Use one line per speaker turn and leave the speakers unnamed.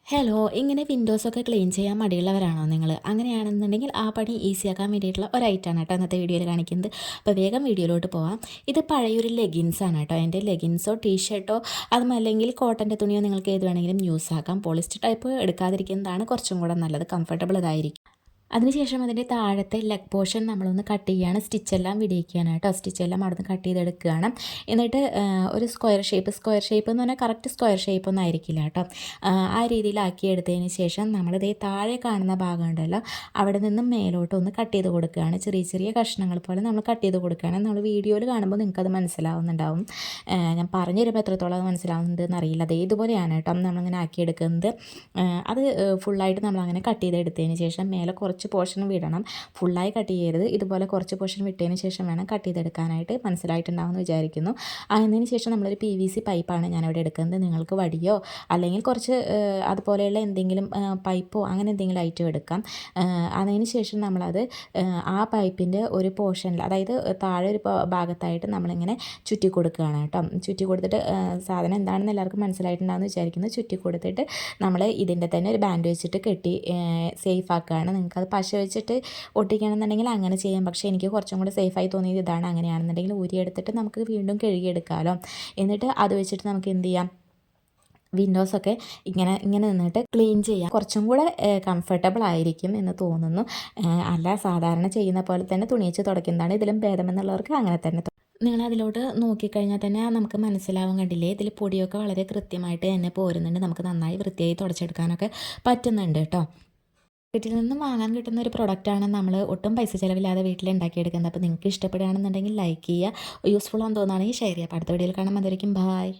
Hello, ഇങ്ങനെ വിൻഡോസൊക്കെ clean ചെയ്യാൻ മടിയുള്ളവരാണോ നിങ്ങൾ? അങ്ങനെയാണെന്നുണ്ടെങ്കിൽ ആ പണി ഈസിയാക്കാൻ വേണ്ടിയിട്ടുള്ള ഒരു ഐറ്റമാണ് കേട്ടോ ഇന്നത്തെ വീഡിയോയിൽ കാണിക്കുന്നത്. അപ്പോൾ വേഗം വീഡിയോയിലോട്ട് പോവാം. ഇത് പഴയൊരു ലെഗിൻസാണ് കേട്ടോ. എൻ്റെ ലെഗിൻസോ ടീഷർട്ടോ അതുമല്ലെങ്കിൽ കോട്ടൻ്റെ തുണിയോ നിങ്ങൾക്ക് ഏത് വേണമെങ്കിലും യൂസ് ആക്കാം. പോളിസ്റ്റർ ടൈപ്പ് എടുക്കാതിരിക്കുന്നതാണ് കുറച്ചും കൂടെ നല്ലത്, കംഫർട്ടബിൾ ഇതായിരിക്കും. അതിനുശേഷം അതിൻ്റെ താഴത്തെ ലെഗ് പോർഷൻ നമ്മളൊന്ന് കട്ട് ചെയ്യുകയാണ്, സ്റ്റിച്ചെല്ലാം വിടിയിക്കുകയാണ് കേട്ടോ. സ്റ്റിച്ചെല്ലാം അവിടെ നിന്ന് കട്ട് ചെയ്തെടുക്കുകയാണ്. എന്നിട്ട് ഒരു സ്ക്വയർ ഷേപ്പ് എന്ന് പറഞ്ഞാൽ കറക്റ്റ് സ്ക്വയർ ഷേപ്പ് ഒന്നും ആയിരിക്കില്ല കേട്ടോ. ആ രീതിയിലാക്കി എടുത്തതിന് ശേഷം നമ്മളിതേ താഴെ കാണുന്ന ഭാഗം ഉണ്ടല്ലോ, അവിടെ നിന്നും മേലോട്ട് ഒന്ന് കട്ട് ചെയ്ത് കൊടുക്കുകയാണ്. ചെറിയ ചെറിയ കഷ്ണങ്ങൾ പോലെ നമ്മൾ കട്ട് ചെയ്ത് കൊടുക്കുകയാണ്. നമ്മൾ വീഡിയോയിൽ കാണുമ്പോൾ നിങ്ങൾക്കത് മനസ്സിലാവുന്നുണ്ടാവും. ഞാൻ പറഞ്ഞു തരുമ്പോൾ എത്രത്തോളം അത് മനസ്സിലാവുന്നുണ്ട് എന്നറിയില്ല. അതേ ഇതുപോലെയാണ് കേട്ടോ നമ്മളിങ്ങനെ ആക്കിയെടുക്കുന്നത്. അത് ഫുള്ളായിട്ട് നമ്മളങ്ങനെ കട്ട് ചെയ്തെടുത്തതിന് ശേഷം മേലെ കുറച്ച് പോർഷൻ വിടണം. ഫുള്ളായി കട്ട് ചെയ്യരുത്. ഇതുപോലെ കുറച്ച് പോർഷൻ വിട്ടതിന് ശേഷം വേണം കട്ട് ചെയ്തെടുക്കാനായിട്ട്. മനസ്സിലായിട്ടുണ്ടാവുമെന്ന് വിചാരിക്കുന്നു. അതിന് ശേഷം നമ്മളൊരു PVC പൈപ്പാണ് ഞാനിവിടെ എടുക്കുന്നത്. നിങ്ങൾക്ക് വടിയോ അല്ലെങ്കിൽ കുറച്ച് അതുപോലെയുള്ള എന്തെങ്കിലും പൈപ്പോ അങ്ങനെ എന്തെങ്കിലും ഐറ്റം എടുക്കാം. അതിന് ശേഷം നമ്മളത് ആ പൈപ്പിൻ്റെ ഒരു പോർഷനിൽ, അതായത് താഴെ ഒരു ഭാഗത്തായിട്ട് നമ്മളിങ്ങനെ ചുറ്റി കൊടുക്കുകയാണ് കേട്ടോ. ചുറ്റി കൊടുത്തിട്ട് സാധനം എന്താണെന്ന് എല്ലാവർക്കും മനസ്സിലായിട്ടുണ്ടാകുമെന്ന് വിചാരിക്കുന്നു. ചുറ്റി കൊടുത്തിട്ട് നമ്മൾ ഇതിൻ്റെ തന്നെ ഒരു ബാൻഡ് വെച്ചിട്ട് കെട്ടി സേഫ് ആക്കുകയാണ്. നിങ്ങൾക്കത് പശ വെച്ചിട്ട് ഒട്ടിക്കണമെന്നുണ്ടെങ്കിൽ അങ്ങനെ ചെയ്യാം. പക്ഷേ എനിക്ക് കുറച്ചും കൂടെ സേഫായി തോന്നിയത് ഇതാണ്. അങ്ങനെയാണെന്നുണ്ടെങ്കിൽ ഊരിയെടുത്തിട്ട് നമുക്ക് വീണ്ടും കഴുകിയെടുക്കാമല്ലോ. എന്നിട്ട് അത് വെച്ചിട്ട് നമുക്ക് എന്ത് ചെയ്യാം, വിൻഡോസൊക്കെ ഇങ്ങനെ നിന്നിട്ട് ക്ലീൻ ചെയ്യാം. കുറച്ചും കൂടെ കംഫർട്ടബിൾ ആയിരിക്കും എന്ന് തോന്നുന്നു. അല്ല സാധാരണ ചെയ്യുന്ന പോലെ തന്നെ തുണി വെച്ച് തുടയ്ക്കുന്നതാണ് ഇതിലും ഭേദമെന്നുള്ളവർക്ക് അങ്ങനെ തന്നെ. നിങ്ങളതിലോട്ട് നോക്കിക്കഴിഞ്ഞാൽ തന്നെ നമുക്ക് മനസ്സിലാവാൻ കണ്ടില്ലേ, ഇതിൽ പൊടിയൊക്കെ വളരെ കൃത്യമായിട്ട് തന്നെ പോരുന്നുണ്ട്. നമുക്ക് നന്നായി വൃത്തിയായി തുടച്ചെടുക്കാനൊക്കെ പറ്റുന്നുണ്ട് കേട്ടോ. വീട്ടിൽ നിന്നും വാങ്ങാൻ കിട്ടുന്ന ഒരു പ്രൊഡക്റ്റാണ്. നമ്മൾ ഒട്ടും പൈസ ചിലവില്ലാതെ വീട്ടിൽ ഉണ്ടാക്കിയെടുക്കുന്നത്. അപ്പോൾ നിങ്ങൾക്ക് ഇഷ്ടപ്പെടുകയാണെന്നുണ്ടെങ്കിൽ ലൈക്ക് ചെയ്യുക, യൂസ്ഫുൾ ആണെന്ന് തോന്നുകയാണെങ്കിൽ ഷെയർ ചെയ്യുക. അപ്പോൾ അടുത്ത വീഡിയോയിൽ കാണാൻ. അതുവരെയും ബായ്.